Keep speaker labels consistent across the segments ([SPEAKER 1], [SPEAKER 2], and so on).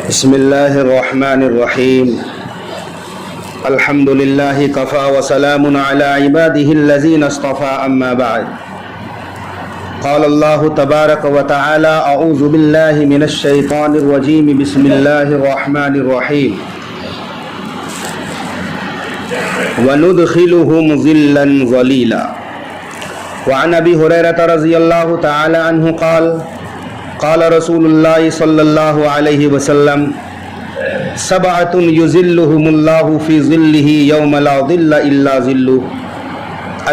[SPEAKER 1] بسم الله الرحمن الرحيم الحمد لله كفى وسلام على عباده الذين اصطفى أما بعد قال الله تبارك وتعالى أعوذ بالله من الشيطان الرجيم بسم الله الرحمن الرحيم وندخلهم ظلا ظليلا وعن أبي هريرة رضي الله تعالى عنه قال رسول الله صلى الله عليه وسلم سبعة يظلهم الله في ظله يوم لا ظل إلا ظله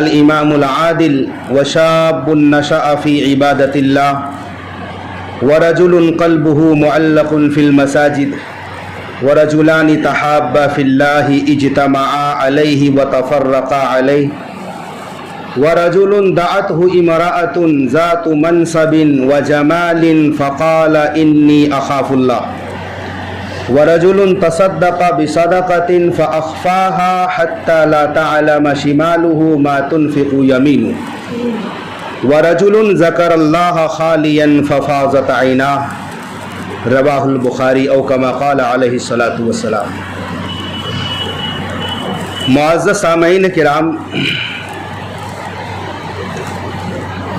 [SPEAKER 1] الإمام العادل وشاب نشأ في عبادة الله ورجل قلبه معلق في المساجد ورجلان تحابا في الله اجتمعا عليه وتفرقا عليه ورجل دعته امرأة ذات منصب وجمال فقال إني أخاف الله ورجل تصدق بصدقة فأخفاها حتى لا تعلم شماله ما تنفق يمينه ورجل ذكر الله خاليا ففاضت عيناه رواہ البخاری او کما قال علیہ الصلاۃ والسلام۔ معزز سامعین کرام،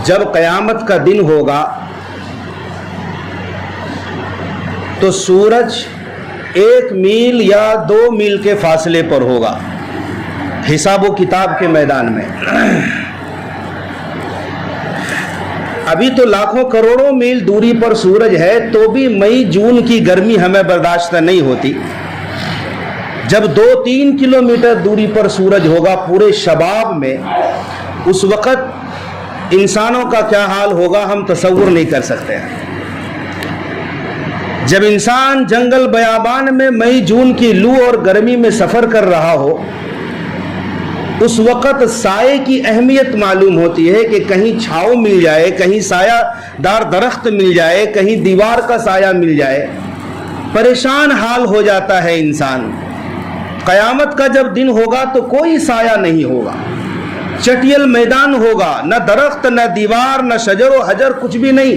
[SPEAKER 1] جب قیامت کا دن ہوگا تو سورج 1 میل یا 2 میل کے فاصلے پر ہوگا حساب و کتاب کے میدان میں۔ ابھی تو لاکھوں کروڑوں میل دوری پر سورج ہے تو بھی مئی جون کی گرمی ہمیں برداشت نہیں ہوتی۔ جب 2-3 کلومیٹر دوری پر سورج ہوگا پورے شباب میں، اس وقت انسانوں کا کیا حال ہوگا ہم تصور نہیں کر سکتے ہیں۔ جب انسان جنگل بیابان میں مئی جون کی لو اور گرمی میں سفر کر رہا ہو، اس وقت سائے کی اہمیت معلوم ہوتی ہے کہ کہیں چھاؤں مل جائے، کہیں سایہ دار درخت مل جائے، کہیں دیوار کا سایہ مل جائے۔ پریشان حال ہو جاتا ہے انسان۔ قیامت کا جب دن ہوگا تو کوئی سایہ نہیں ہوگا، چٹیل میدان ہوگا، نہ درخت نہ دیوار نہ شجر و حجر، کچھ بھی نہیں۔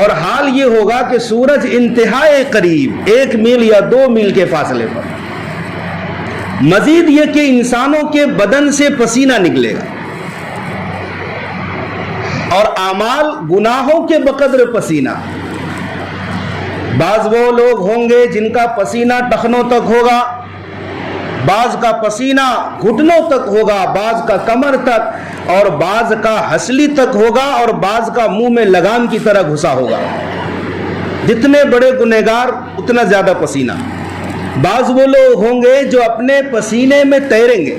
[SPEAKER 1] اور حال یہ ہوگا کہ سورج انتہائی قریب 1 میل یا 2 میل کے فاصلے پر۔ مزید یہ کہ انسانوں کے بدن سے پسینہ نکلے گا اور اعمال گناہوں کے بقدر پسینہ۔ بعض وہ لوگ ہوں گے جن کا پسینہ ٹخنوں تک ہوگا، بعض کا پسینہ گھٹنوں تک ہوگا، بعض کا کمر تک، اور بعض کا ہسلی تک ہوگا، اور بعض کا منہ میں لگام کی طرح گھسا ہوگا۔ جتنے بڑے گنہگار اتنا زیادہ پسینہ۔ بعض وہ لوگ ہوں گے جو اپنے پسینے میں تیریں گے۔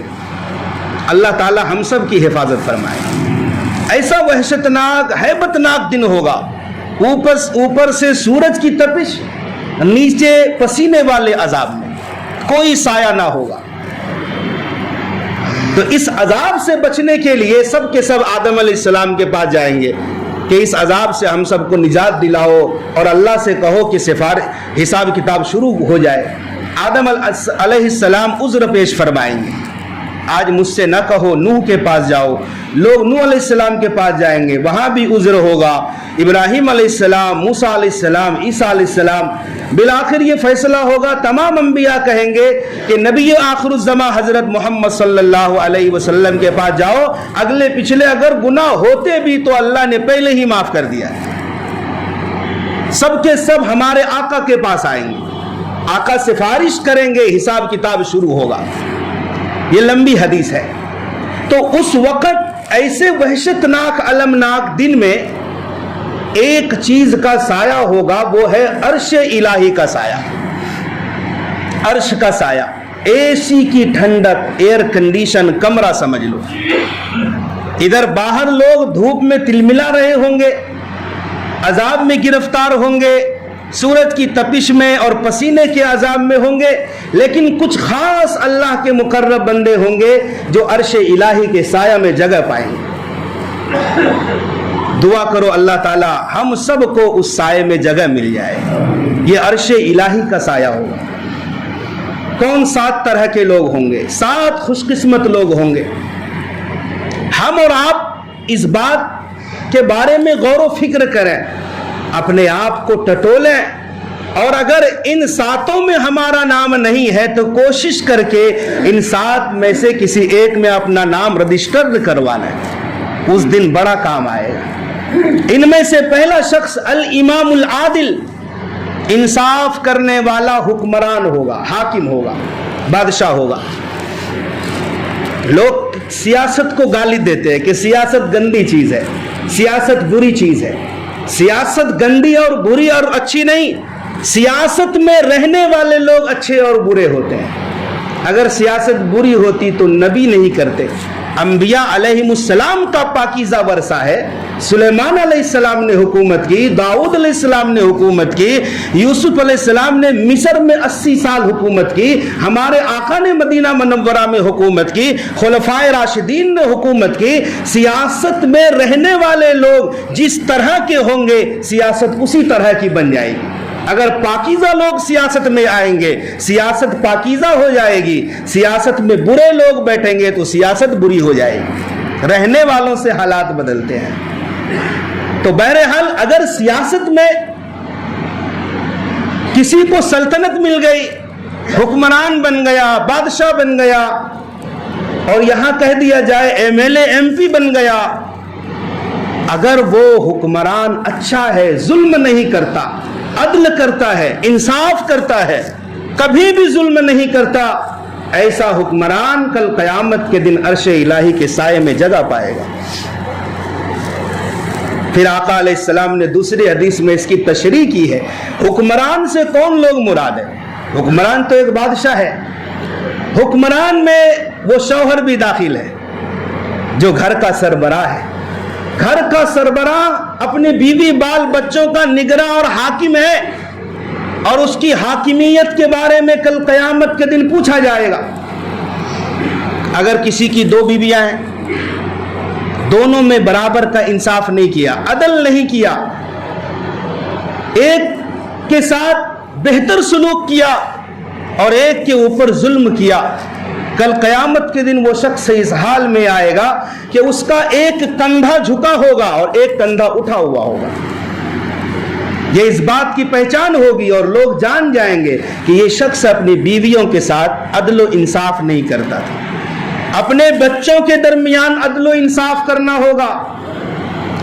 [SPEAKER 1] اللہ تعالی ہم سب کی حفاظت فرمائے۔ ایسا وحشتناک ہیبتناک دن ہوگا، اوپر سے سورج کی تپش، نیچے پسینے والے عذاب میں، کوئی سایہ نہ ہوگا۔ تو اس عذاب سے بچنے کے لیے سب کے سب آدم علیہ السلام کے پاس جائیں گے کہ اس عذاب سے ہم سب کو نجات دلاؤ، اور اللہ سے کہو کہ حساب کتاب شروع ہو جائے۔ آدم علیہ السلام عذر پیش فرمائیں گے، آج مجھ سے نہ کہو، نوح کے پاس جاؤ۔ لوگ نوح علیہ السلام کے پاس جائیں گے، وہاں بھی عذر ہوگا۔ ابراہیم علیہ السلام، موسیٰ علیہ السلام، عیسیٰ علیہ السلام، بالآخر یہ فیصلہ ہوگا، تمام انبیاء کہیں گے کہ نبی آخر الزماں حضرت محمد صلی اللہ علیہ وسلم کے پاس جاؤ، اگلے پچھلے اگر گناہ ہوتے بھی تو اللہ نے پہلے ہی معاف کر دیا ہے۔ سب کے سب ہمارے آقا کے پاس آئیں گے، آقا سفارش کریں گے، حساب کتاب شروع ہوگا۔ یہ لمبی حدیث ہے۔ تو اس وقت ایسے وحشتناک المناک دن میں ایک چیز کا سایہ ہوگا، وہ ہے عرش الہی کا سایہ۔ عرش کا سایہ، اے سی کی ٹھنڈک، ایئر کنڈیشن کمرہ سمجھ لو۔ ادھر باہر لوگ دھوپ میں تلملا رہے ہوں گے، عذاب میں گرفتار ہوں گے، سورج کی تپش میں اور پسینے کے عذاب میں ہوں گے، لیکن کچھ خاص اللہ کے مقرب بندے ہوں گے جو عرش الہی کے سایہ میں جگہ پائیں گے۔ دعا کرو اللہ تعالی ہم سب کو اس سائے میں جگہ مل جائے۔ یہ عرش الہی کا سایہ ہوگا۔ کون 7 طرح کے لوگ ہوں گے؟ 7 خوش قسمت لوگ ہوں گے۔ ہم اور آپ اس بات کے بارے میں غور و فکر کریں، اپنے آپ کو ٹٹولیں اور اگر ان 7 میں ہمارا نام نہیں ہے تو کوشش کر کے ان 7 میں سے کسی ایک میں اپنا نام رجسٹر کروانا ہے، اس دن بڑا کام آئے گا۔ ان میں سے پہلا شخص الامام العادل، انصاف کرنے والا حکمران ہوگا، حاکم ہوگا، بادشاہ ہوگا۔ لوگ سیاست کو گالی دیتے ہیں کہ سیاست گندی چیز ہے، سیاست بری چیز ہے۔ سیاست گندی اور بری اور اچھی نہیں، سیاست میں رہنے والے لوگ اچھے اور برے ہوتے ہیں۔ اگر سیاست بری ہوتی تو نبی نہیں کرتے۔ انبیاء علیہم السلام کا پاکیزہ ورثہ ہے۔ سلیمان علیہ السلام نے حکومت کی، داؤد علیہ السلام نے حکومت کی، یوسف علیہ السلام نے مصر میں 80 سال حکومت کی، ہمارے آقا نے مدینہ منورہ میں حکومت کی، خلفائے راشدین نے حکومت کی۔ سیاست میں رہنے والے لوگ جس طرح کے ہوں گے سیاست اسی طرح کی بن جائے گی۔ اگر پاکیزہ لوگ سیاست میں آئیں گے سیاست پاکیزہ ہو جائے گی، سیاست میں برے لوگ بیٹھیں گے تو سیاست بری ہو جائے گی۔ رہنے والوں سے حالات بدلتے ہیں۔ تو بہرحال اگر سیاست میں کسی کو سلطنت مل گئی، حکمران بن گیا، بادشاہ بن گیا، اور یہاں کہہ دیا جائے M L A M P بن گیا، اگر وہ حکمران اچھا ہے، ظلم نہیں کرتا، عدل کرتا ہے، انصاف کرتا ہے، کبھی بھی ظلم نہیں کرتا، ایسا حکمران کل قیامت کے دن عرش الہی کے سائے میں جگہ پائے گا۔ پھر آقا علیہ السلام نے دوسری حدیث میں اس کی تشریح کی ہے۔ حکمران سے کون لوگ مراد ہے؟ حکمران تو ایک بادشاہ ہے، حکمران میں وہ شوہر بھی داخل ہے جو گھر کا سربراہ ہے۔ گھر کا سربراہ اپنی بیوی بال بچوں کا نگراں اور حاکم ہے، اور اس کی حاکمیت کے بارے میں کل قیامت کے دن پوچھا جائے گا۔ اگر کسی کی 2 بیویاں ہیں، دونوں میں برابر کا انصاف نہیں کیا، عدل نہیں کیا، ایک کے ساتھ بہتر سلوک کیا اور ایک کے اوپر ظلم کیا، کل قیامت کے دن وہ شخص اس حال میں آئے گا کہ اس کا ایک کندھا جھکا ہوگا اور ایک کندھا اٹھا ہوا ہوگا۔ یہ اس بات کی پہچان ہوگی اور لوگ جان جائیں گے کہ یہ شخص اپنی بیویوں کے ساتھ عدل و انصاف نہیں کرتا تھا۔ اپنے بچوں کے درمیان عدل و انصاف کرنا ہوگا۔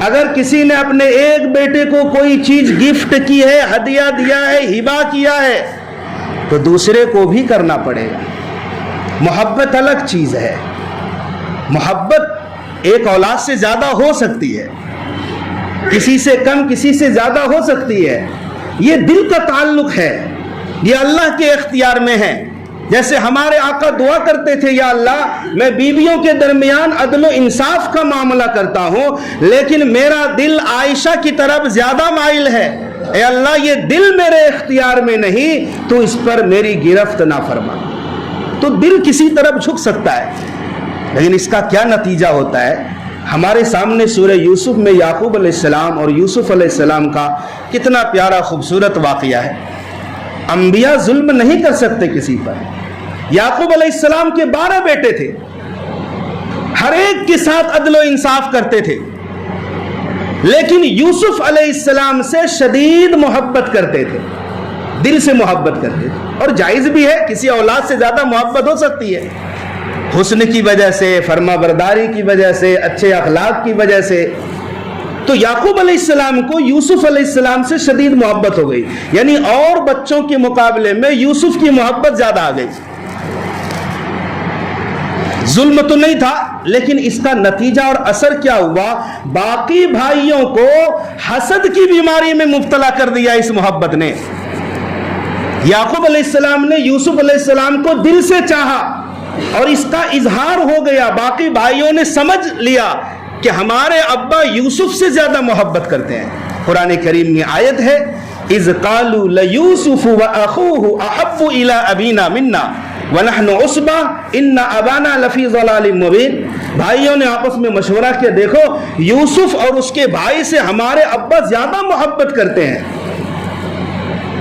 [SPEAKER 1] اگر کسی نے اپنے ایک بیٹے کو کوئی چیز گفٹ کی ہے، ہدیہ دیا ہے، ہبہ کیا ہے، تو دوسرے کو بھی کرنا پڑے گا۔ محبت الگ چیز ہے۔ محبت ایک اولاد سے زیادہ ہو سکتی ہے، کسی سے کم، کسی سے زیادہ ہو سکتی ہے۔ یہ دل کا تعلق ہے، یہ اللہ کے اختیار میں ہے۔ جیسے ہمارے آقا دعا کرتے تھے، یا اللہ میں بیویوں کے درمیان عدل و انصاف کا معاملہ کرتا ہوں، لیکن میرا دل عائشہ کی طرف زیادہ مائل ہے، اے اللہ یہ دل میرے اختیار میں نہیں، تو اس پر میری گرفت نہ فرما۔ تو دل کسی طرف جھک سکتا ہے، لیکن اس کا کیا نتیجہ ہوتا ہے؟ ہمارے سامنے سورہ یوسف میں یعقوب علیہ السلام اور یوسف علیہ السلام کا کتنا پیارا خوبصورت واقعہ ہے۔ انبیاء ظلم نہیں کر سکتے کسی پر۔ یعقوب علیہ السلام کے 12 بیٹے تھے، ہر ایک کے ساتھ عدل و انصاف کرتے تھے، لیکن یوسف علیہ السلام سے شدید محبت کرتے تھے، دل سے محبت کرتے تھے، اور جائز بھی ہے، کسی اولاد سے زیادہ محبت ہو سکتی ہے، حسن کی وجہ سے، فرما برداری کی وجہ سے، اچھے اخلاق کی وجہ سے۔ تو یعقوب علیہ السلام کو یوسف علیہ السلام سے شدید محبت ہو گئی، یعنی اور بچوں کے مقابلے میں یوسف کی محبت زیادہ آ گئی۔ ظلم تو نہیں تھا، لیکن اس کا نتیجہ اور اثر کیا ہوا؟ باقی بھائیوں کو حسد کی بیماری میں مبتلا کر دیا اس محبت نے۔ یعقوب علیہ السلام نے یوسف علیہ السلام کو دل سے چاہا اور اس کا اظہار ہو گیا، باقی بھائیوں نے سمجھ لیا کہ ہمارے ابا یوسف سے زیادہ محبت کرتے ہیں۔ قرآن کریم میں آیت ہے، اذ قالوا لیوسف واخوہ احب الی ابینا منا ونحن عصبہ ان ابانا لفی ضلال مبین۔ بھائیوں نے آپس میں مشورہ کیا، دیکھو یوسف اور اس کے بھائی سے ہمارے ابا زیادہ محبت کرتے ہیں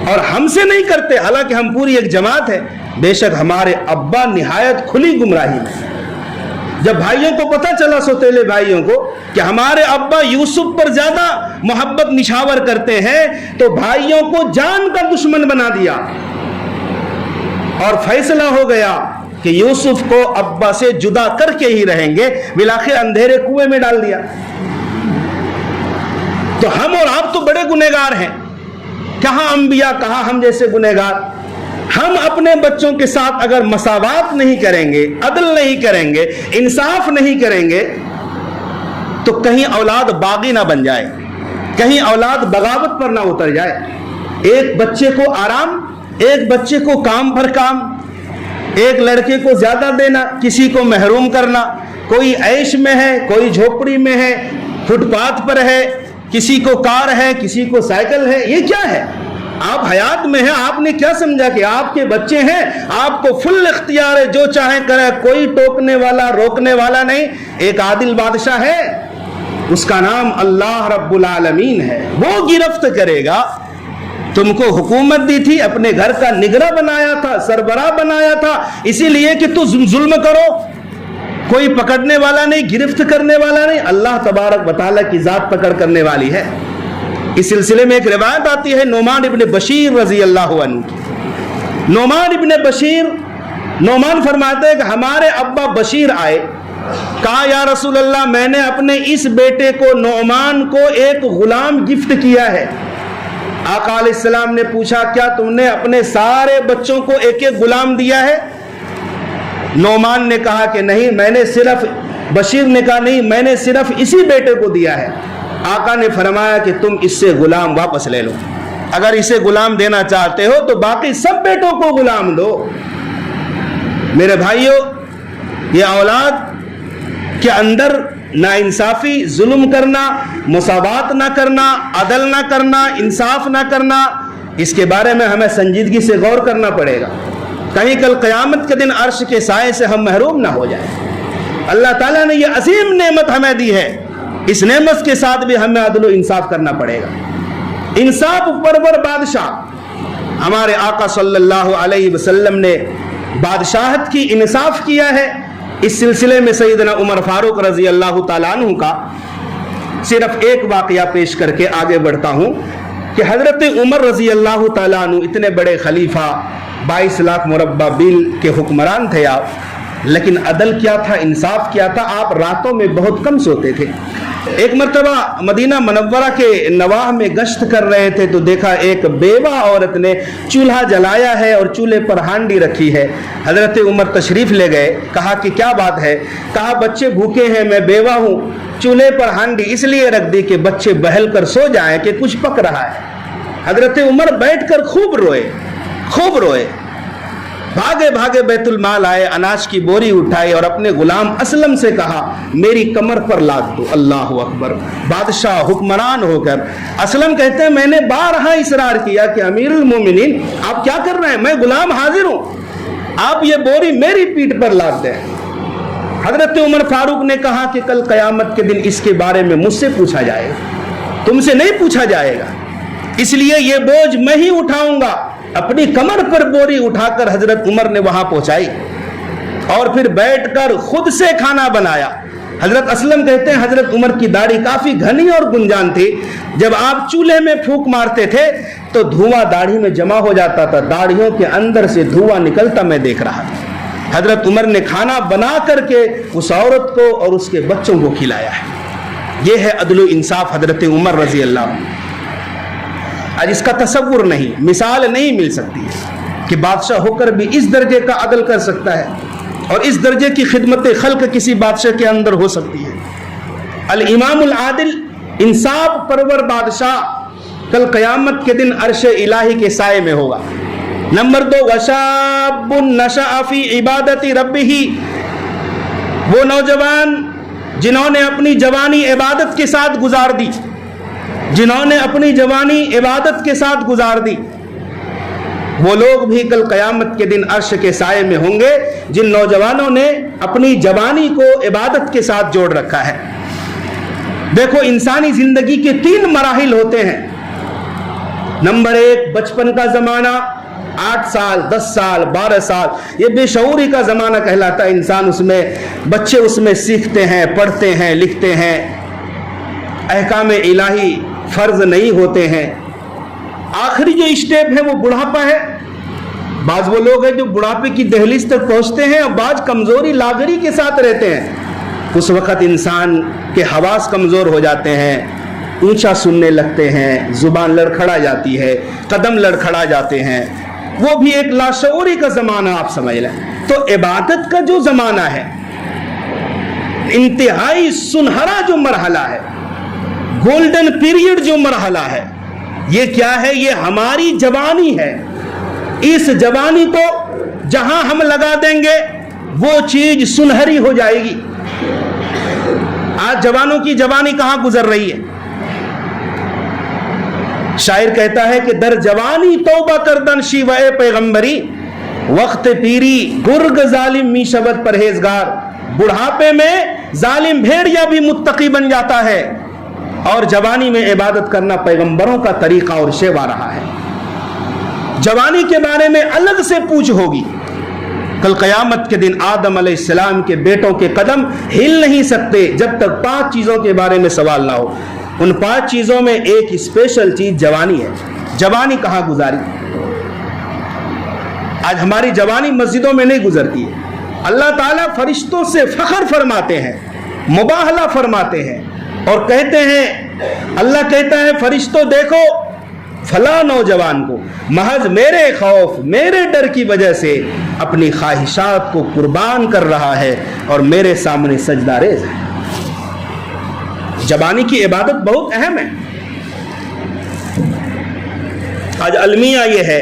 [SPEAKER 1] اور ہم سے نہیں کرتے، حالانکہ ہم پوری ایک جماعت ہے، بے شک ہمارے ابا نہایت کھلی گمراہی میں۔ جب بھائیوں کو پتہ چلا، سوتیلے بھائیوں کو، کہ ہمارے ابا یوسف پر زیادہ محبت نچھاور کرتے ہیں، تو بھائیوں کو جان کا دشمن بنا دیا اور فیصلہ ہو گیا کہ یوسف کو ابا سے جدا کر کے ہی رہیں گے، بالآخر اندھیرے کنویں میں ڈال دیا۔ تو ہم اور آپ تو بڑے گنہگار ہیں، کہاں انبیاء، کہاں ہم جیسے گنہگار۔ ہم اپنے بچوں کے ساتھ اگر مساوات نہیں کریں گے، عدل نہیں کریں گے، انصاف نہیں کریں گے، تو کہیں اولاد باغی نہ بن جائے، کہیں اولاد بغاوت پر نہ اتر جائے۔ ایک بچے کو آرام، ایک بچے کو کام پر کام، ایک لڑکے کو زیادہ دینا، کسی کو محروم کرنا، کوئی عیش میں ہے، کوئی جھوپڑی میں ہے، فٹ پاتھ پر ہے، کسی کو کار ہے، کسی کو سائیکل ہے، یہ کیا ہے؟ آپ حیات میں ہیں، آپ نے کیا سمجھا کہ آپ کے بچے ہیں، آپ کو فل اختیار ہے، جو چاہیں کرے، کوئی ٹوکنے والا روکنے والا نہیں۔ ایک عادل بادشاہ ہے، اس کا نام اللہ رب العالمین ہے، وہ گرفت کرے گا۔ تم کو حکومت دی تھی، اپنے گھر کا نگراں بنایا تھا، سربراہ بنایا تھا، اسی لیے کہ تو ظلم کرو، کوئی پکڑنے والا نہیں، گرفت کرنے والا نہیں۔ اللہ تبارک و تعالیٰ کی ذات پکڑ کرنے والی ہے۔ اس سلسلے میں ایک روایت آتی ہے نعمان ابن بشیر رضی اللہ عنہ کی۔ نعمان فرماتے ہیں کہ ہمارے ابا بشیر آئے، کہا یا رسول اللہ، میں نے اپنے اس بیٹے کو نعمان کو ایک غلام گفٹ کیا ہے۔ آقا علیہ السلام نے پوچھا کیا تم نے اپنے سارے بچوں کو ایک ایک غلام دیا ہے؟ نعمان نے کہا کہ نہیں، میں نے صرف، بشیر نے کہا نہیں، میں نے صرف اسی بیٹے کو دیا ہے۔ آقا نے فرمایا کہ تم اس سے غلام واپس لے لو، اگر اسے غلام دینا چاہتے ہو تو باقی سب بیٹوں کو غلام دو۔ میرے بھائیوں، یہ اولاد کے اندر ناانصافی، ظلم کرنا، مساوات نہ کرنا، عدل نہ کرنا، انصاف نہ کرنا، اس کے بارے میں ہمیں سنجیدگی سے غور کرنا پڑے گا، کہیں کل قیامت کے دن عرش کے سائے سے ہم محروم نہ ہو جائیں۔ اللہ تعالیٰ نے یہ عظیم نعمت ہمیں دی ہے، اس نعمت کے ساتھ بھی ہمیں عدل و انصاف کرنا پڑے گا۔ انصاف پرور بادشاہ ہمارے آقا صلی اللہ علیہ وسلم نے بادشاہت کی انصاف کیا ہے۔ اس سلسلے میں سیدنا عمر فاروق رضی اللہ تعالیٰ عنہ کا صرف ایک واقعہ پیش کر کے آگے بڑھتا ہوں کہ حضرت عمر رضی اللہ تعالیٰ عنہ اتنے بڑے خلیفہ، 22 لاکھ مربع میل کے حکمران تھے آپ، لیکن عدل کیا تھا، انصاف کیا تھا، آپ راتوں میں بہت کم سوتے تھے۔ ایک مرتبہ مدینہ منورہ کے نواح میں گشت کر رہے تھے تو دیکھا ایک بیوہ عورت نے چولہا جلایا ہے اور چولہے پر ہانڈی رکھی ہے۔ حضرت عمر تشریف لے گئے، کہا کہ کیا بات ہے؟ کہا بچے بھوکے ہیں، میں بیوہ ہوں، چولہے پر ہانڈی اس لیے رکھ دی کہ بچے بہل کر سو جائیں کہ کچھ پک رہا ہے۔ حضرت عمر بیٹھ کر خوب روئے، بھاگے بھاگے بیت المال آئے، اناج کی بوری اٹھائی اور اپنے غلام اسلم سے کہا میری کمر پر لاد دو۔ اللہ اکبر، بادشاہ حکمران ہو کر اسلم کہتے ہیں میں نے بارہا اصرار کیا کہ امیر المومنین آپ کیا کر رہے ہیں، میں غلام حاضر ہوں، آپ یہ بوری میری پیٹھ پر لاد دیں۔ حضرت عمر فاروق نے کہا کہ کل قیامت کے دن اس کے بارے میں مجھ سے پوچھا جائے گا، تم سے نہیں پوچھا جائے گا، اس لیے یہ بوجھ میں ہی اٹھاؤں گا۔ اپنی کمر پر بوری اٹھا کر حضرت عمر نے وہاں پہنچائی اور پھر بیٹھ کر خود سے کھانا بنایا۔ حضرت اسلم کہتے ہیں حضرت عمر کی داڑھی کافی گھنی اور گنجان تھی، جب آپ چولہے میں پھونک مارتے تھے تو دھواں داڑھی میں جمع ہو جاتا تھا، داڑھیوں کے اندر سے دھواں نکلتا میں دیکھ رہا تھا۔ حضرت عمر نے کھانا بنا کر کے اس عورت کو اور اس کے بچوں کو کھلایا ہے۔ یہ ہے عدل و انصاف حضرت عمر رضی اللہ عنہ۔ آج اس کا تصور نہیں، مثال نہیں مل سکتی کہ بادشاہ ہو کر بھی اس درجے کا عدل کر سکتا ہے اور اس درجے کی خدمت خلق کسی بادشاہ کے اندر ہو سکتی ہے۔ الامام العادل، انصاف پرور بادشاہ کل قیامت کے دن عرش الہی کے سائے میں ہوگا۔ نمبر 2، وشاب نشأ فی عبادت ربہ، وہ نوجوان جنہوں نے اپنی جوانی عبادت کے ساتھ گزار دی، وہ لوگ بھی کل قیامت کے دن عرش کے سائے میں ہوں گے جن نوجوانوں نے اپنی جوانی کو عبادت کے ساتھ جوڑ رکھا ہے۔ دیکھو انسانی زندگی کے 3 مراحل ہوتے ہیں۔ نمبر 1 بچپن کا زمانہ، 8 سال 10 سال 12 سال یہ بے شعوری کا زمانہ کہلاتا ہے. انسان اس میں بچے اس میں سیکھتے ہیں, پڑھتے ہیں, لکھتے ہیں, احکام الہی فرض نہیں ہوتے ہیں. آخری جو اسٹیپ ہے وہ بڑھاپا ہے. بعض وہ لوگ ہیں جو بڑھاپے کی دہلیز تک پہنچتے ہیں اور بعض کمزوری لاغری کے ساتھ رہتے ہیں. اس وقت انسان کے حواس کمزور ہو جاتے ہیں, اونچا سننے لگتے ہیں, زبان لڑکھڑا جاتی ہے, قدم لڑکھڑا جاتے ہیں. وہ بھی ایک لاشعوری کا زمانہ آپ سمجھ لیں. تو عبادت کا جو زمانہ ہے, انتہائی سنہرا جو مرحلہ ہے, گولڈن پیریڈ جو مرحلہ ہے, یہ کیا ہے؟ یہ ہماری جوانی ہے. اس جوانی کو جہاں ہم لگا دیں گے وہ چیز سنہری ہو جائے گی. آج جوانوں کی جوانی کہاں گزر رہی ہے؟ شاعر کہتا ہے کہ در جوانی توبہ کردن شیوہ پیغمبری, وقت پیری گرگ ظالم می شبد پرہیزگار. بڑھاپے میں ظالم بھیڑیا بھی متقی بن جاتا ہے, اور جوانی میں عبادت کرنا پیغمبروں کا طریقہ اور شیوا رہا ہے. جوانی کے بارے میں الگ سے پوچھ ہوگی. کل قیامت کے دن آدم علیہ السلام کے بیٹوں کے قدم ہل نہیں سکتے جب تک 5 چیزوں کے بارے میں سوال نہ ہو. ان 5 چیزوں میں ایک اسپیشل چیز جوانی ہے. جوانی کہاں گزاری؟ آج ہماری جوانی مسجدوں میں نہیں گزرتی ہے. اللہ تعالیٰ فرشتوں سے فخر فرماتے ہیں, مباہلہ فرماتے ہیں اور کہتے ہیں, اللہ کہتا ہے فرشتوں دیکھو فلاں نوجوان کو محض میرے خوف میرے ڈر کی وجہ سے اپنی خواہشات کو قربان کر رہا ہے اور میرے سامنے سجدہ ریز ہے. جوانی کی عبادت بہت اہم ہے. آج المیہ یہ ہے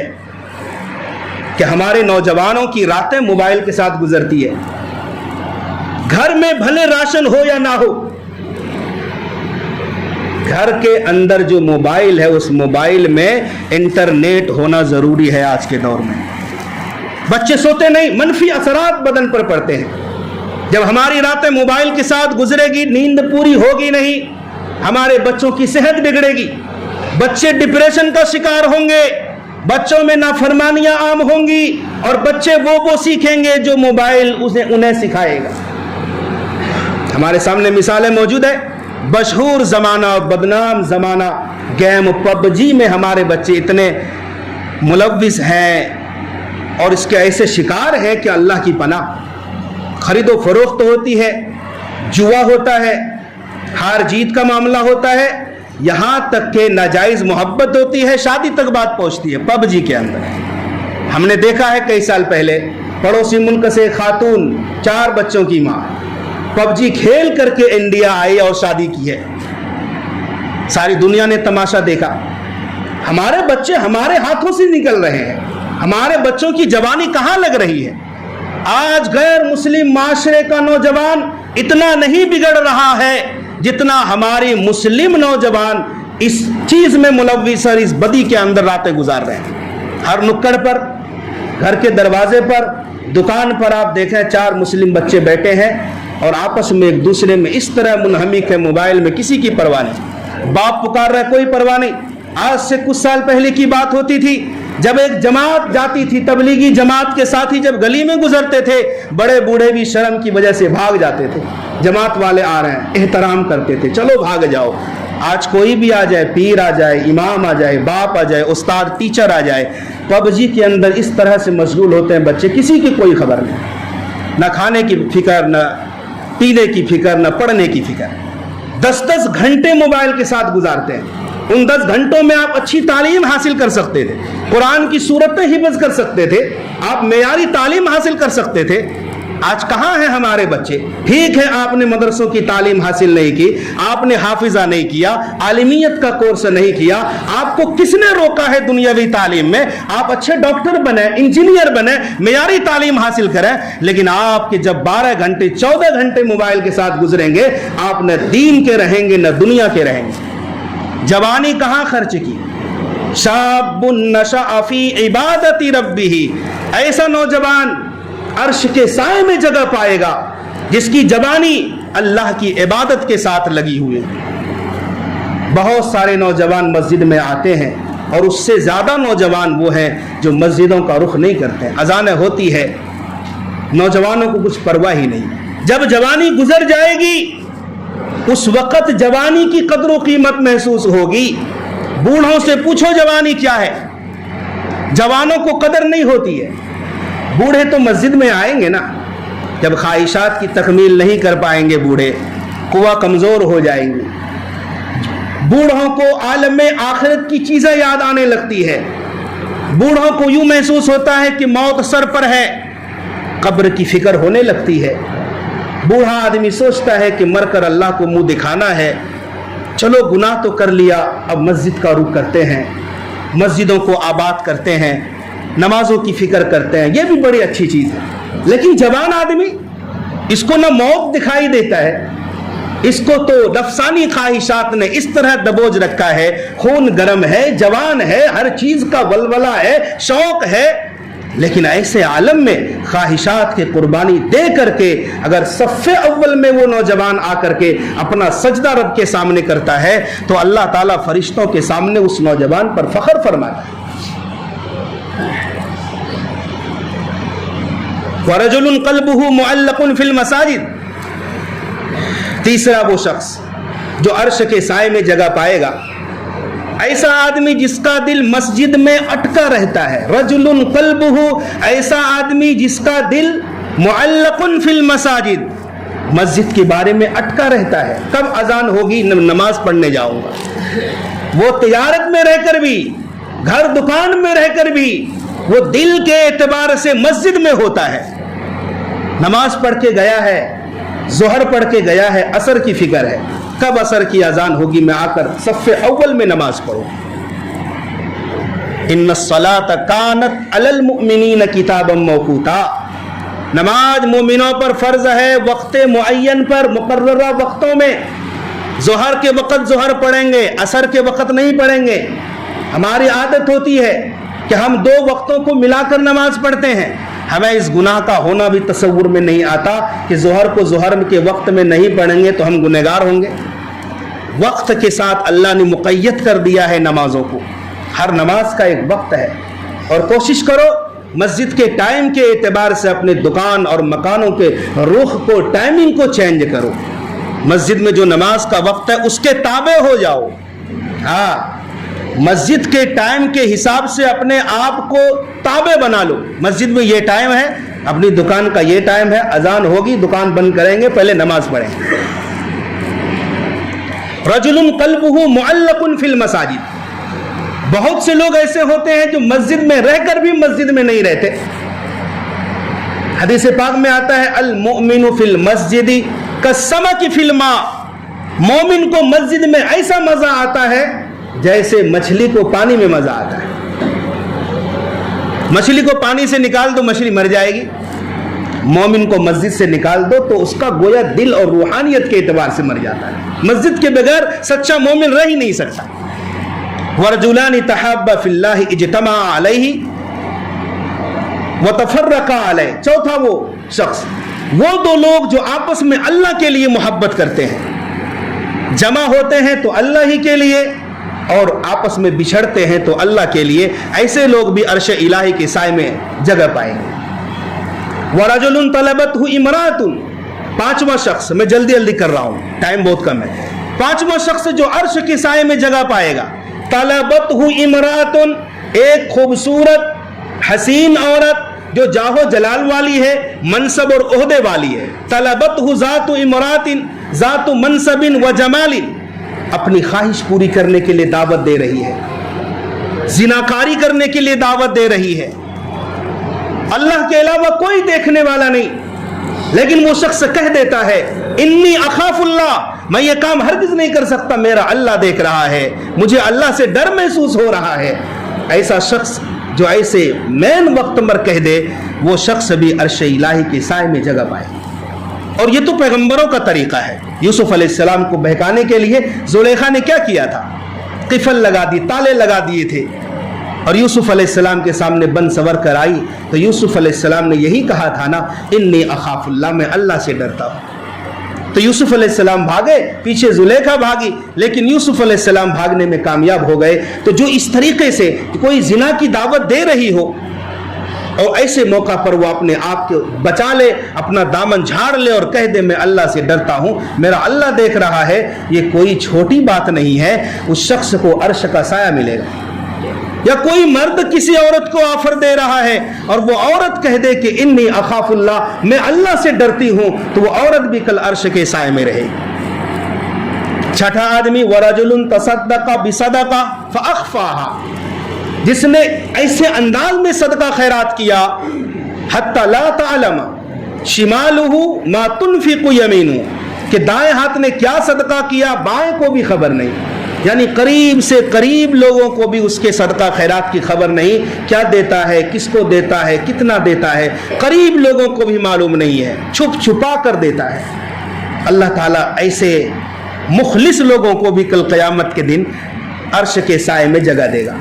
[SPEAKER 1] کہ ہمارے نوجوانوں کی راتیں موبائل کے ساتھ گزرتی ہے. گھر میں بھلے راشن ہو یا نہ ہو, گھر کے اندر جو موبائل ہے اس موبائل میں انٹرنیٹ ہونا ضروری ہے. آج کے دور میں بچے سوتے نہیں, منفی اثرات بدن پر پڑتے ہیں. جب ہماری راتیں موبائل کے ساتھ گزرے گی, نیند پوری ہوگی نہیں, ہمارے بچوں کی صحت بگڑے گی, بچے ڈپریشن کا شکار ہوں گے, بچوں میں نافرمانیاں عام ہوں گی, اور بچے وہ سیکھیں گے جو موبائل انہیں سکھائے گا. ہمارے سامنے مثالیں موجود ہیں. مشہور زمانہ, بدنام زمانہ گیم PUBG میں ہمارے بچے اتنے ملوث ہیں اور اس کے ایسے شکار ہیں کہ اللہ کی پناہ. خرید و فروخت ہوتی ہے, جوا ہوتا ہے, ہار جیت کا معاملہ ہوتا ہے, یہاں تک کہ ناجائز محبت ہوتی ہے, شادی تک بات پہنچتی ہے PUBG کے اندر. ہم نے دیکھا ہے کئی سال پہلے پڑوسی ملک سے خاتون 4 بچوں کی ماں PUBG کھیل کر کے انڈیا آئی اور شادی کی ہے. ساری دنیا نے تماشا دیکھا. ہمارے بچے ہمارے ہاتھوں سے نکل رہے ہیں. ہمارے بچوں کی جوانی کہاں لگ رہی ہے؟ آج غیر مسلم معاشرے کا نوجوان اتنا نہیں بگڑ رہا ہے جتنا ہماری مسلم نوجوان اس چیز میں ملوث اور اس بدی کے اندر راتیں گزار رہے ہیں. ہر نکڑ پر, گھر کے دروازے پر, دکان پر آپ دیکھیں 4 مسلم بچے بیٹھے ہیں اور آپس میں ایک دوسرے میں اس طرح منہمک ہے موبائل میں, کسی کی پرواہ نہیں. باپ پکار رہا ہے, کوئی پرواہ نہیں. آج سے کچھ سال پہلے کی بات ہوتی تھی جب ایک جماعت جاتی تھی, تبلیغی جماعت کے ساتھی جب گلی میں گزرتے تھے, بڑے بوڑھے بھی شرم کی وجہ سے بھاگ جاتے تھے. جماعت والے آ رہے ہیں, احترام کرتے تھے, چلو بھاگ جاؤ. آج کوئی بھی آ جائے, پیر آ جائے, امام آ جائے, باپ آ جائے, استاد ٹیچر آ جائے, PUBG کے اندر اس طرح سے مشغول ہوتے ہیں بچے, کسی کی کوئی خبر نہیں. نہ کھانے کی فکر, نہ پینے کی فکر, نہ پڑھنے کی فکر. 10-10 گھنٹے موبائل کے ساتھ گزارتے ہیں. ان 10 گھنٹوں میں آپ اچھی تعلیم حاصل کر سکتے تھے, قرآن کی سورتیں حفظ کر سکتے تھے, آپ معیاری تعلیم حاصل کر سکتے تھے. آج کہاں ہیں ہمارے بچے؟ ٹھیک ہے آپ نے مدرسوں کی تعلیم حاصل نہیں کی, آپ نے حافظہ نہیں کیا, عالمیت کا کورس نہیں کیا, آپ کو کس نے روکا ہے دنیاوی تعلیم میں؟ آپ اچھے ڈاکٹر بنیں, انجینئر بنیں, معیاری تعلیم حاصل کریں, لیکن آپ کے جب 12 گھنٹے 14 گھنٹے موبائل کے ساتھ گزریں گے, آپ نہ دین کے رہیں گے نہ دنیا کے رہیں گے. جوانی کہاں خرچ کی؟ شاب نشأ فی عبادت ربہ, ایسا نوجوان عرش کے سائے میں جگہ پائے گا جس کی جوانی اللہ کی عبادت کے ساتھ لگی ہوئی ہے. بہت سارے نوجوان مسجد میں آتے ہیں, اور اس سے زیادہ نوجوان وہ ہیں جو مسجدوں کا رخ نہیں کرتے. اذانیں ہوتی ہے، نوجوانوں کو کچھ پرواہ ہی نہیں. جب جوانی گزر جائے گی اس وقت جوانی کی قدر و قیمت محسوس ہوگی. بوڑھوں سے پوچھو جوانی کیا ہے، جوانوں کو قدر نہیں ہوتی ہے. بوڑھے تو مسجد میں آئیں گے نا جب خواہشات کی تکمیل نہیں کر پائیں گے، بوڑھے قوت کمزور ہو جائیں گے. بوڑھوں کو عالم آخرت کی چیزیں یاد آنے لگتی ہے. بوڑھوں کو یوں محسوس ہوتا ہے کہ موت سر پر ہے، قبر کی فکر ہونے لگتی ہے. بوڑھا آدمی سوچتا ہے کہ مر کر اللہ کو منہ دکھانا ہے. چلو گناہ تو کر لیا، اب مسجد کا رخ کرتے ہیں، مسجدوں کو آباد کرتے ہیں، نمازوں کی فکر کرتے ہیں. یہ بھی بڑی اچھی چیز ہے. لیکن جوان آدمی، اس کو نہ موت دکھائی دیتا ہے، اس کو تو نفسانی خواہشات نے اس طرح دبوچ رکھا ہے. خون گرم ہے، جوان ہے، ہر چیز کا ولولہ ہے، شوق ہے. لیکن ایسے عالم میں خواہشات کی قربانی دے کر کے اگر صف اول میں وہ نوجوان آ کر کے اپنا سجدہ رب کے سامنے کرتا ہے تو اللہ تعالیٰ فرشتوں کے سامنے اس نوجوان پر فخر فرماتا ہے. وَرَجُلٌ قَلْبُهُ مُعَلَّقٌ فِي الْمَسَاجِدِ. تیسرا وہ شخص جو عرش کے سائے میں جگہ پائے گا، ایسا آدمی جس کا دل مسجد میں اٹکا رہتا ہے. رجل قلبہ، ایسا آدمی جس کا دل معلق فی المساجد، مسجد کے بارے میں اٹکا رہتا ہے. کب اذان ہوگی نماز پڑھنے جاؤں گا. وہ تجارت میں رہ کر بھی، گھر دکان میں رہ کر بھی وہ دل کے اعتبار سے مسجد میں ہوتا ہے. نماز پڑھ کے گیا ہے، ظہر پڑھ کے گیا ہے، عصر کی فکر ہے، کب عصر کی اذان ہوگی میں آ کر صف اول میں نماز پڑھوں. ان الصلاۃ کانت علی المؤمنین کتابا موقوتا. نماز مومنوں پر فرض ہے وقت معین پر، مقررہ وقتوں میں. ظہر کے وقت ظہر پڑھیں گے، عصر کے وقت نہیں پڑھیں گے. ہماری عادت ہوتی ہے کہ ہم دو وقتوں کو ملا کر نماز پڑھتے ہیں. ہمیں اس گناہ کا ہونا بھی تصور میں نہیں آتا کہ ظہر کو ظہر کے وقت میں نہیں پڑھیں گے تو ہم گنہگار ہوں گے. وقت کے ساتھ اللہ نے مقید کر دیا ہے نمازوں کو. ہر نماز کا ایک وقت ہے. اور کوشش کرو مسجد کے ٹائم کے اعتبار سے اپنے دکان اور مکانوں کے رخ کو، ٹائمنگ کو چینج کرو. مسجد میں جو نماز کا وقت ہے اس کے تابع ہو جاؤ. ہاں، مسجد کے ٹائم کے حساب سے اپنے آپ کو تابع بنا لو. مسجد میں یہ ٹائم ہے، اپنی دکان کا یہ ٹائم ہے، اذان ہوگی دکان بند کریں گے، پہلے نماز پڑھیں گے. رجل قلبہ معلق فی المساجد. بہت سے لوگ ایسے ہوتے ہیں جو مسجد میں رہ کر بھی مسجد میں نہیں رہتے. حدیث پاک میں آتا ہے المؤمن فی المسجد کالسمک فی الماء. مومن کو مسجد میں ایسا مزہ آتا ہے جیسے مچھلی کو پانی میں مزہ آتا ہے. مچھلی کو پانی سے نکال دو، مچھلی مر جائے گی. مومن کو مسجد سے نکال دو تو اس کا گویا دل اور روحانیت کے اعتبار سے مر جاتا ہے. مسجد کے بغیر سچا مومن رہ ہی نہیں سکتا. ورجلان تحابا فی اللہ اجتمعا علیہ وتفرقا علیہ. چوتھا وہ شخص، وہ دو لوگ جو آپس میں اللہ کے لیے محبت کرتے ہیں، جمع ہوتے ہیں تو اللہ ہی کے لیے اور آپس میں بچھڑتے ہیں تو اللہ کے لیے. ایسے لوگ بھی عرش الہی کے سائے میں جگہ پائیں گے. وَرَجُلٌ طَلَبَتْهُ امْرَأَةٌ. پانچواں شخص، میں جلدی جلدی کر رہا ہوں، ٹائم بہت کم ہے. پانچواں شخص جو عرش کے سائے میں جگہ پائے گا، طَلَبَتْهُ امْرَأَةٌ. ایک خوبصورت حسین عورت جو جاہو جلال والی ہے، منصب اور عہدے والی ہے. طَلَبَتْهُ ذَاتُ امْرَأَةٍ ذَاتُ مَنْصَبٍ وَجَمَالٍ. اپنی خواہش پوری کرنے کے لیے دعوت دے رہی ہے، زناکاری کرنے کے لیے دعوت دے رہی ہے. اللہ کے علاوہ کوئی دیکھنے والا نہیں، لیکن وہ شخص کہہ دیتا ہے انی اخاف اللہ، میں یہ کام ہرگز نہیں کر سکتا، میرا اللہ دیکھ رہا ہے، مجھے اللہ سے ڈر محسوس ہو رہا ہے. ایسا شخص جو ایسے مین وقت پر کہہ دے، وہ شخص بھی عرش الہی کے سائے میں جگہ پائے. اور یہ تو پیغمبروں کا طریقہ ہے. یوسف علیہ السلام کو بہکانے کے لیے زلیخا نے کیا کیا تھا؟ قفل لگا دی، تالے لگا دیے تھے. اور یوسف علیہ السلام کے سامنے بند سور کر آئی تو یوسف علیہ السلام نے یہی کہا تھا نا، انی اخاف اللہ، میں اللہ سے ڈرتا ہوں. تو یوسف علیہ السلام بھاگے، پیچھے زلیخا بھاگی، لیکن یوسف علیہ السلام بھاگنے میں کامیاب ہو گئے۔ تو جو اس طریقے سے کوئی زنا کی دعوت دے رہی ہو اور ایسے موقع پر وہ اپنے آپ کو بچا لے، اپنا دامن جھاڑ لے اور کہہ دے میں اللہ سے ڈرتا ہوں، میرا اللہ دیکھ رہا ہے، یہ کوئی چھوٹی بات نہیں ہے۔ اس شخص کو عرش کا سایہ ملے گا۔ یا کوئی مرد کسی عورت کو آفر دے رہا ہے اور وہ عورت کہہ دے کہ انی اخاف اللہ، میں اللہ سے ڈرتی ہوں، تو وہ عورت بھی کل عرش کے سائے میں رہے گی۔ چھٹا آدمی وَرَجُلٌ تَصَدَّقَ بِصَدَقَةٍ فَأَخْفَاهَا، جس نے ایسے انداز میں صدقہ خیرات کیا حَتَّى لَا تَعْلَمَ شِمَالُهُ مَا تُنْفِقُ يَمِينُهُ، کہ دائیں ہاتھ نے کیا صدقہ کیا بائیں کو بھی خبر نہیں، یعنی قریب سے قریب لوگوں کو بھی اس کے صدقہ خیرات کی خبر نہیں، کیا دیتا ہے، کس کو دیتا ہے، کتنا دیتا ہے، قریب لوگوں کو بھی معلوم نہیں ہے، چھپ چھپا کر دیتا ہے۔ اللہ تعالیٰ ایسے مخلص لوگوں کو بھی کل قیامت کے دن عرش کے سائے میں جگہ دے گا۔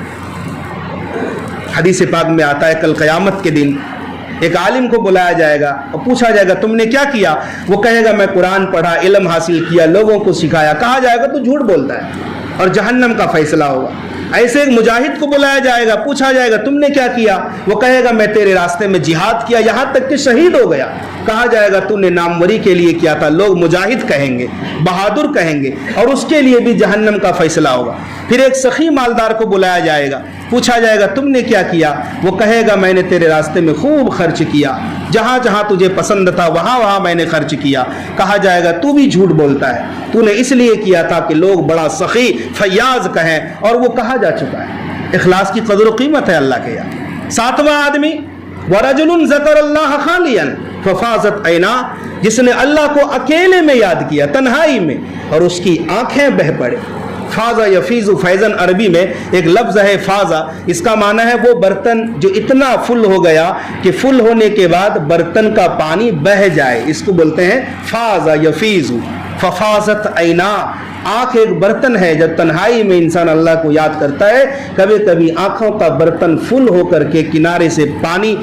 [SPEAKER 1] حدیث پاک میں آتا ہے کل قیامت کے دن ایک عالم کو بلایا جائے گا اور پوچھا جائے گا تم نے کیا کیا؟ وہ کہے گا میں قرآن پڑھا، علم حاصل کیا، لوگوں کو سکھایا۔ کہا جائے گا تو جھوٹ بولتا ہے اور جہنم کا فیصلہ ہوگا۔ ایسے ایک مجاہد کو بلایا جائے گا، پوچھا جائے گا تم نے کیا کیا؟ وہ کہے گا میں تیرے راستے میں جہاد کیا، یہاں تک کہ شہید ہو گیا۔ کہا جائے گا تو نے ناموری کے لیے کیا تھا، لوگ مجاہد کہیں گے، بہادر کہیں گے، اور اس کے لیے بھی جہنم کا فیصلہ ہوگا۔ پھر ایک سخی مالدار کو بلایا جائے گا، پوچھا جائے گا تم نے کیا کیا؟ وہ کہے گا میں نے تیرے راستے میں خوب خرچ کیا، جہاں جہاں تجھے پسند تھا وہاں وہاں میں نے خرچ کیا۔ کہا جائے گا تو بھی جھوٹ بولتا ہے، تو نے اس لیے کیا تھا کہ لوگ بڑا سخی فیاض کہیں، اور وہ کہا جا چکا ہے۔ اخلاص کی قدر و قیمت ہے اللہ کے یہاں۔ ساتواں آدمی وَرَجُلٌ ذَكَرَ اللَّهَ خَالِيًا فَفَاضَتْ عَيْنَاهُ، جس نے اللہ کو اکیلے میں یاد کیا، تنہائی میں، اور اس کی آنکھیں بہہ پڑے۔ فاضا یفیض، فیضاً عربی میں ایک لفظ ہے فاضا، اس کا معنی ہے وہ برتن جو اتنا فل ہو گیا کہ فل ہونے کے بعد برتن کا پانی بہہ جائے، اس کو بولتے ہیں فاضا یفیض۔ ففاضت عینا، آنکھ ایک برتن ہے، جب تنہائی میں انسان اللہ کو یاد کرتا ہے، کبھی کبھی آنکھوں کا برتن فل ہو کر کے کنارے سے پانی،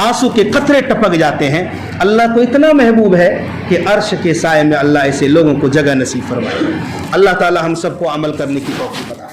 [SPEAKER 1] آنسو کے قطرے ٹپک جاتے ہیں۔ اللہ کو اتنا محبوب ہے کہ عرش کے سائے میں اللہ ایسے لوگوں کو جگہ نصیب فرمائے۔ اللہ تعالی ہم سب کو عمل کرنے کی توفیق عطا فرمائے۔